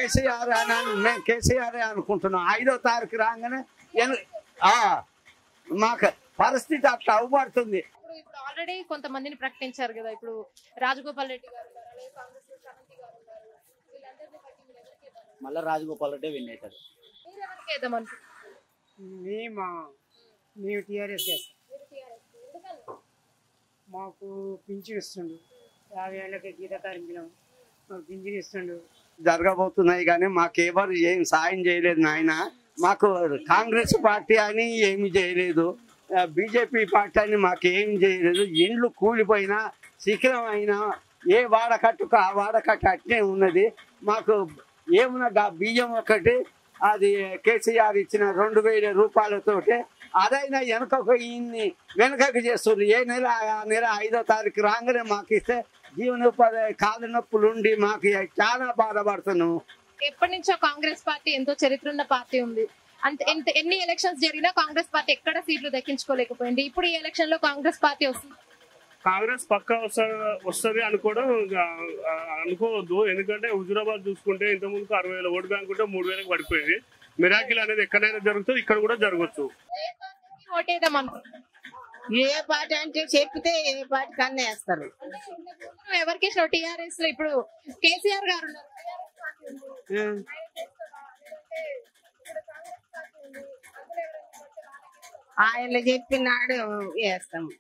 కేసీఆర్ అని మేము కేసీఆర్ అనుకుంటున్నాం. 5వ తారీఖు రాగానే మాకు పరిస్థితి అట్లా అవ్వబడుతుంది. ఇప్పుడు ఆల్రెడీ కొంతమందిని ప్రకటించారు కదా, ఇప్పుడు రాజగోపాల్ రెడ్డి గారు మళ్ళీ రాజగోపాల్ రెడ్డి విన్ అవుతాడు. మేము టీఆర్ఎస్ చేస్తాం. మాకు పింఛన్ ఇస్తుండు, 50 ఏళ్ళకి గీత కార్మికులం, మాకు పింఛన్ ఇస్తుండు. జరగబోతున్నాయి కానీ మాకెవరు ఏం సాయం చేయలేదు నాయన. మాకు కాంగ్రెస్ పార్టీ అని ఏమి చేయలేదు, బీజేపీ పార్టీ అని మాకేం చేయలేదు. ఇండ్లు కూలిపోయినా శిఖరం అయినా ఏ వాడకట్టుకు ఆ వాడకట్టు అట్నే ఉన్నది. మాకు ఏమున్నా బియ్యం ఒకటి అది కేసీఆర్ ఇచ్చిన 2000 రూపాయలతోటి అదైనా వెనకకు చేస్తుంది. ఏ నెల ఆ నెల 5వ తారీఖు రాగానే మాకు ఇస్తే జీవనోపాధి కాళ్ళ నొప్పులు ఉండి మాకు చాలా బాధపడుతున్నాము. ఎప్పటి నుంచో కాంగ్రెస్ పార్టీ ఎంతో చరిత్ర ఉన్న పార్టీ ఉంది. అంటే ఎన్ని ఎలక్షన్స్ జరిగినా కాంగ్రెస్ పార్టీ ఎక్కడ సీట్లు దక్కించుకోలేకపోయింది. ఇప్పుడు ఈ ఎలక్షన్ లో కాంగ్రెస్ పార్టీ వస్తుంది. కాంగ్రెస్ పక్కా వస్తుంది అనుకోవడం అనుకోవద్దు. ఎందుకంటే హుజూరాబాద్ చూసుకుంటే ఇంతకుముందు 60,000 ఓటు బ్యాంక్ ఉంటే 3,000కి పడిపోయింది. మిరాకిల్ అనేది ఎక్కడైనా జరుగుతుంది, ఇక్కడ కూడా జరగచ్చు. ఏ పార్టీ అంటే చెప్తే ఏ పార్టీ కన్నా వేస్తారు. ఎవరికి టీఆర్ఎస్ లో ఇప్పుడు కేసీఆర్ గారు ఆయన చెప్పినాడు వేస్తాము.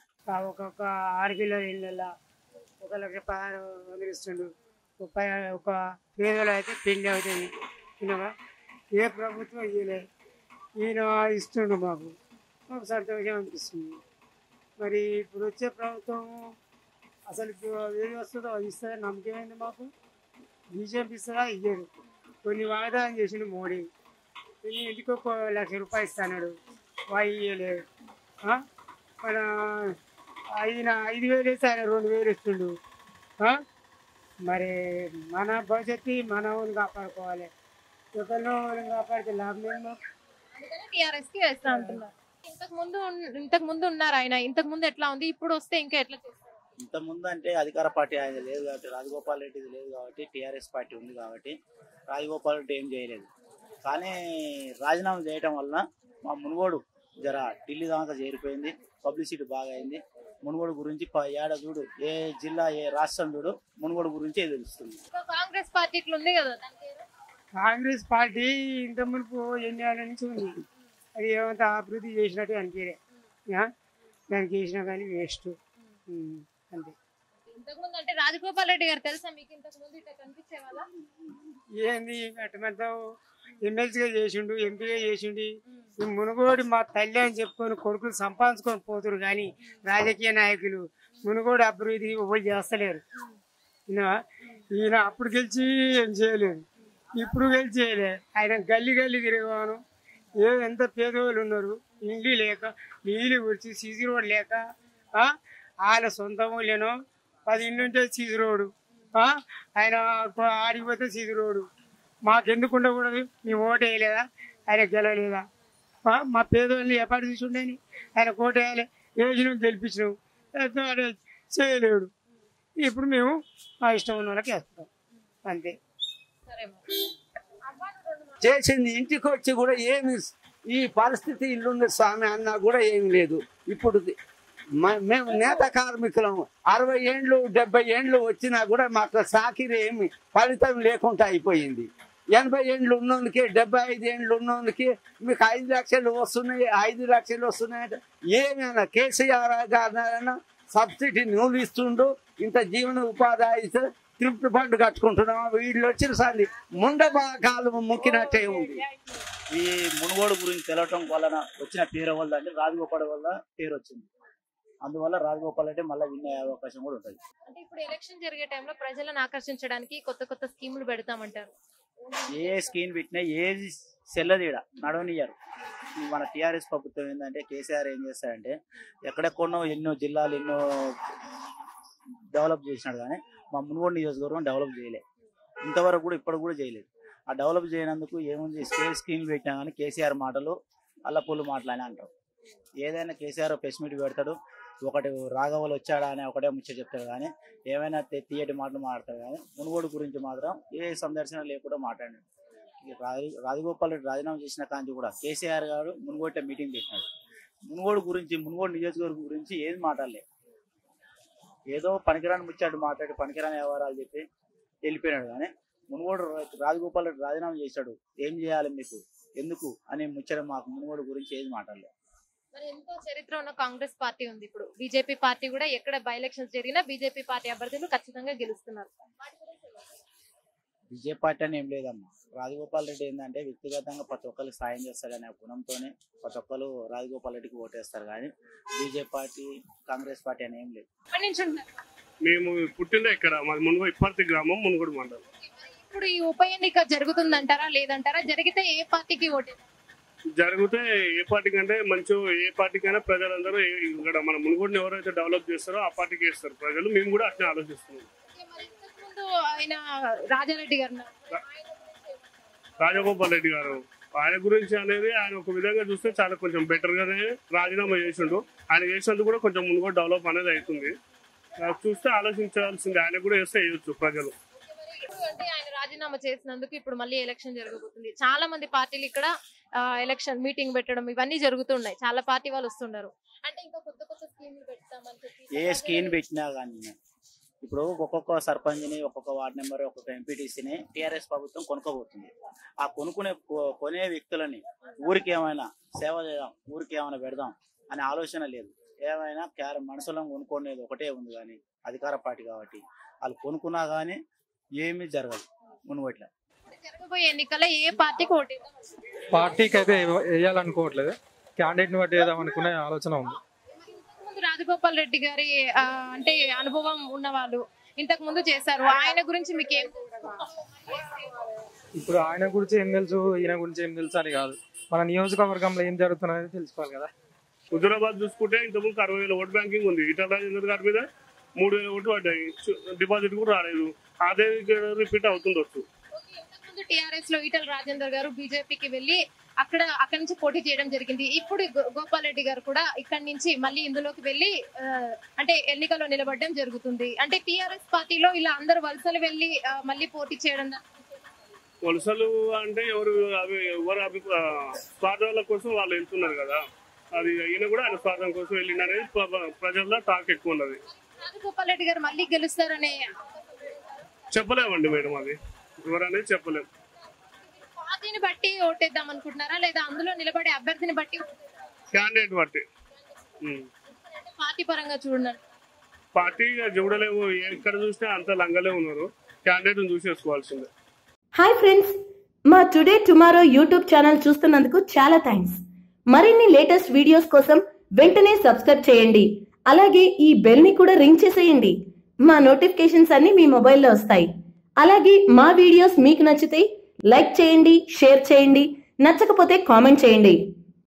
ఒక్కొక్క 6 కిలోల ఇళ్ళ 1,16,000 ఇస్తుండు. ఒక పేదలు అయితే పెళ్లి అవుతుంది. ఏ ప్రభుత్వం ఇవ్వలేదు, ఈయన ఇస్తుండు. మాకు సంతోషం అనిపిస్తుంది. మరి ఇప్పుడు వచ్చే ప్రభుత్వం అసలు ఏది వస్తుందో అది ఇస్తుందని నమ్మకమైంది మాకు. బీజేపీ ఇస్తుందా ఇయ్యడు. కొన్ని వాగ్దానం చేసిండు మోడీ. ఇంటికి 1,00,000 రూపాయలు ఇస్తాడు, ఇయ్యలేదు. మన ఆయన 5,000 వేసి ఆయన 2,000 ఇస్తుండు. మరి మన భవిష్యత్తు మన ఊరిని కాపాడుకోవాలి. ఒకరినో ఊరిని కాపాడితే లాభం లేదు మాకు. టీఆర్ఎస్ కి వేస్తా అంటున్నారు. ఇంతకు ముందు ఉన్నారు ఆయన. ఇంతకు ముందు ఎట్లా ఉంది, ఇప్పుడు వస్తే ఇంకా ఎట్లా చేస్తారు? ఇంత ముందు అంటే అధికార పార్టీ ఆయన లేదు కాబట్టి, రాజగోపాల్ రెడ్డిది లేదు కాబట్టి, టీఆర్ఎస్ పార్టీ ఉంది కాబట్టి రాజగోపాల్ రెడ్డి ఏం చేయలేదు. కానీ రాజీనామా చేయటం వలన మా మునుగోడు జర ఢిల్లీ దాకా చేరిపోయింది, పబ్లిసిటీ బాగా అయింది. మునుగోడు గురించి ఏడ చూడు, ఏ జిల్లా ఏ రాష్ట్రం చూడు, మునుగోడు గురించి తెలుస్తుంది. కాంగ్రెస్ పార్టీ ఇట్లా ఉంది కదా, కాంగ్రెస్ పార్టీ ఇంత మునుపు ఎన్నేళ్ళ నుంచి ఉంది. అది ఏమంతా అభివృద్ధి చేసినట్టు అనిపించలే. దానికి చేసినా కానీ వేస్ట్ అంతే. ఇంతకుముందు అంటే రాజగోపాల్ రెడ్డి గారు తెలుసా మీకు? ఇంతకు ముందు ఇట్లా కనిపించే వాళ్ళ ఏంది అటుమంతా ఎమ్మెల్సీగా చేసిండు, ఎంపీగా చేసిండు. మునుగోడు మా తల్లి అని చెప్పుకొని కొడుకులు సంపాదించుకొని పోతురు. కానీ రాజకీయ నాయకులు మునుగోడు అభివృద్ధి ఎవరు చేస్తలేరు. ఈయన అప్పుడు గెలిచి ఏం చేయలేదు, ఇప్పుడు గెలిచి చేయలేదు. ఆయన గల్లీ తిరిగాను. ఎంత పేదవాళ్ళు ఉన్నారు, ఇండ్లు లేక, నీళ్ళు గురించి సీసీ రోడ్ లేక, వాళ్ళ సొంత ఊళ్ళేనో 10 ఇండ్లు ఉంటే సీసీ రోడ్డు, ఆయన ఆడిపోతే సీసీ రోడ్డు. మాకెందుకు ఉండకూడదు? మేము ఓటు వేయలేదా? ఆయన గెలవలేదా? మా పేదవాళ్ళని ఎప్పటి చూసి ఉండని ఆయన ఓటు వేయాలి, వేసినాం గెలిపించినాం, చేయలేడు. ఇప్పుడు మేము మా ఇష్టం ఉన్న వాళ్ళకి వేస్తాం అంతే. చేసింది ఇంటికి వచ్చి కూడా ఏమి ఈ పరిస్థితి ఇల్లుంది స్వామి అన్నా కూడా ఏమి లేదు. ఇప్పుడు మేము నేత కార్మికులం 60 ఏండ్లు 70 ఏండ్లు వచ్చినా కూడా మాకు సాకిరి ఏమి ఫలితం లేకుండా అయిపోయింది. 80 ఏండ్లు ఉన్నోనికి 75 ఏండ్లు ఉన్నోనికి మీకు 5 లక్షలు వస్తున్నాయి, 5 లక్షలు వస్తున్నాయంటే ఏమైనా కేసీఆర్ గారైనా సబ్సిడీ నూలు ఇస్తుండు. ఇంత జీవన ఉపాధి తృప్తి ఫండ్ కట్టుకుంటున్నాం. వీళ్ళు వచ్చిన సార్లు ముండబాకాలు ముక్కినట్టే ఉంది. ఈ మునుగోడు గురించి తెలవటం వలన వచ్చిన పేరు వల్ల అంటే రాజగోపాల్ వల్ల పేరు వచ్చింది. అందువల్ల రాజగోపాల్ అంటే మళ్ళీ విన్ అయ్యే అవకాశం కూడా ఉంటుంది. అంటే ఇప్పుడు ఎలక్షన్ జరిగే టైంలో ప్రజలను ఆకర్షించడానికి కొత్త స్కీములు పెడతామంటారు. ఏ స్కీమ్ పెట్టినా ఏది సెల్లదీడ నడవనియ్యారు. మన టీఆర్ఎస్ ప్రభుత్వం ఏంటంటే కేసీఆర్ ఏం చేస్తారంటే ఎక్కడెక్కడో ఎన్నో జిల్లాలు ఎన్నో డెవలప్ చేసినాడు, కానీ మా మునుగోడు నియోజకవర్గం డెవలప్ చేయలేదు. ఇంతవరకు కూడా ఇప్పుడు కూడా చేయలేదు. ఆ డెవలప్ చేయనందుకు ఏముంది, స్కీమ్ పెట్టినా కానీ కేసీఆర్ మాటలు అల్లపూలు మాటలని అంటారు. ఏదైనా కేసీఆర్ ప్రెస్ మీట్ పెడతాడు, ఒకటి రాఘవలు వచ్చాడా అని ఒకటే ముచ్చ చెప్తాడు, కానీ ఏమైనా తీయటి మాటలు మాట్లాడతాడు. కానీ మునుగోడు గురించి మాత్రం ఏ సందర్శన లేకుండా మాట్లాడాడు. రాజగోపాల్ రెడ్డి రాజీనామా చేసిన కాంచి కూడా కేసీఆర్ గారు మునుగోట మీటింగ్ పెట్టినాడు. మునుగోడు నియోజకవర్గం గురించి ఏది మాట్లాడలేదు. ఏదో పనికిరాని ముచ్చాడు మాట్లాడి పనికిరాని వ్యవహారాలు చెప్పి వెళ్ళిపోయినాడు. కానీ మునుగోడు రాజగోపాల్ రెడ్డి రాజీనామా చేశాడు, ఏం చేయాలి మీకు ఎందుకు అని ముచ్చట మాకు మునుగోడు గురించి ఏది మాట్లాడలేదు. మరి ఎంతో చరిత్ర ఉన్న కాంగ్రెస్ పార్టీ ఉంది. ఇప్పుడు బీజేపీ పార్టీ కూడా ఎక్కడ బై ఎలక్షన్స్ జరిగినా బీజేపీ పార్టీ అభ్యర్థులు ఖచ్చితంగా గెలుస్తున్నారు. బీజేపీ పార్టీ అని ఏం లేదమ్మా. రాజగోపాల్ రెడ్డి ఏంటంటే వ్యక్తిగతంగా ప్రతి ఒక్కరికి సాయం చేస్తారనే గుణంతోనే ప్రతి ఒక్కరు రాజగోపాల్ రెడ్డికి ఓటేస్తారు. కానీ బీజేపీ పార్టీ కాంగ్రెస్ పార్టీ అని ఏం లేదు. మేము పుట్టిందే ఇక్కడ మాది మునుగోడు ఇప్పటి గ్రామం, మునుగోడు మండలం. ఇప్పుడు ఈ ఉప ఎన్నిక జరుగుతుందంటారా లేదంటారా? జరిగితే ఏ పార్టీకి ఓటేస్తారు? జరిగితే ఏ పార్టీకి అంటే మంచి ఏ పార్టీకైనా ప్రజలందరూ ఇక్కడ మన మునుగోడుని ఎవరైతే డెవలప్ చేస్తారో ఆ పార్టీకి వేస్తారు ప్రజలు. మేము కూడా అట్లా ఆలోచిస్తున్నాం. ఆయన రాజారెడ్డి గారు, రాజగోపాల్ రెడ్డి గారు, ఆయన గురించి అనేది ఆయన ఒక విధంగా చూస్తే చాలా కొంచెం బెటర్ గానే రాజీనామా చేసిండు. ఆయన చేసినందుకు కూడా కొంచెం మునుగోడు డెవలప్ అనేది అవుతుంది. చూస్తే ఆలోచించాల్సింది, ఆయన కూడా వేస్తే వేయొచ్చు ప్రజలు. అంటే ఆయన రాజీనామా చేసినందుకు ఇప్పుడు మళ్ళీ ఎలక్షన్ జరగబోతుంది. చాలా మంది పార్టీలు ఇక్కడ ఎలక్షన్ మీటింగ్ పెట్టడం ఇవన్నీ జరుగుతున్నాయి. చాలా పార్టీ వాళ్ళు వస్తున్నారు. అంటే ఇంకా కొత్త స్కీమ్లు పెడతామని చెప్పి ఏ స్కీమ్ పెట్టినా కానీ ఇప్పుడు ఒక్కొక్క సర్పంచ్ని, ఒక్కొక్క వార్డు మెంబర్, ఒక్కొక్క ఎంపీటీసీని టీఆర్ఎస్ ప్రభుత్వం కొనుక్కోబోతుంది. ఆ కొనే వ్యక్తులని ఊరికి ఏమైనా సేవ చేద్దాం, ఊరికి ఏమైనా పెడదాం అనే ఆలోచన లేదు. ఏమైనా మనసులో కొనుక్కునేది ఒకటే ఉంది. కానీ అధికార పార్టీ కాబట్టి వాళ్ళు కొనుక్కున్నా కానీ ఏమీ జరగదు. మునుగోట్ల జరగబోయే ఎన్నికల్లో ఏ పార్టీకి ఓటు? పార్టీకి అయితే వేయాలనుకోవట్లేదు, క్యాండిడేట్ ని బట్టి వేద్దాం అనుకునే ఆలోచన ఉంది. రాజగోపాల్ రెడ్డి గారి అంటే అనుభవం ఉన్న వాళ్ళు ఇంతకు ముందు చేశారు. ఆయన గురించి మీకు ఏం? ఇప్పుడు ఆయన గురించి ఏం తెలుసు, ఈయన గురించి ఏం తెలుసు అని కాదు, మన నియోజకవర్గంలో ఏం జరుగుతున్నది తెలుసుకోవాలి కదా. హుజూరాబాద్ చూసుకుంటే ఇంతకుముందు 60,000 ఓట్ బ్యాంకింగ్ ఉంది. ఈటల రాజేందర్ గారి మీద 3,000 ఓట్లు పడ్డాయి. డిపాజిట్ కూడా రాలేదు. అదే రిపీట్ అవుతుండొచ్చు. టిఆర్ఎస్ లో ఈటల రాజేందర్ గారు బీజేపీకి వెళ్లి అక్కడి నుంచి పోటీ చేయడం జరిగింది. ఇప్పుడు గోపాల్ రెడ్డి గారు కూడా ఇక్కడి నుంచి మళ్ళీ ఇందులోకి వెళ్లి అంటే ఎన్నికల్లో నిలబడడం జరుగుతుంది. అంటే టిఆర్ఎస్ పార్టీలో ఇలా అందరు వలసలు వెళ్లి మళ్ళీ పోటీ చేయడం. వలసలు అంటే ఎవరు స్వార్థాల కోసం వాళ్ళు వెళ్తున్నారు కదా. అది ఈయన కూడా ఆయన స్వార్థం కోసం వెళ్ళిననేది ప్రజల్లో టాక్ ఎక్కువ ఉన్నది. రాజగోపాల్ రెడ్డి గారు మళ్ళీ గెలుస్తారనే చెప్పలేమండి మేడం, అది ఎవరనేది చెప్పలేము. పార్టీని బట్టి ఓటేద్దాం అనుకుంటున్నారా లేదా అందులో నిలబడే అభ్యర్థిని బట్టి? క్యాండిడేట్ బట్టి. పార్టీ పరంగా చూడండి. పార్టీ చూడలేము, ఎక్కడ చూసినా అంత లంగలే ఉన్నారు. క్యాండిడేట్ చూసేసుకోవాల్సిందే. హాయ్ ఫ్రెండ్స్, మా టుడే టుమారో యూట్యూబ్ ఛానల్ చూస్తున్నందుకు చాలా థ్యాంక్స్. మరిన్ని లేటెస్ట్ వీడియోస్ కోసం వెంటనే సబ్స్క్రైబ్ చేయండి. అలాగే ఈ బెల్ ని కూడా రింగ్ చేసేయండి. మా నోటిఫికేషన్స్ అన్ని మీ మొబైల్లో వస్తాయి. అలాగే మా వీడియోస్ మీకు నచ్చితే లైక్ చేయండి, షేర్ చేయండి, నచ్చకపోతే కామెంట్ చేయండి.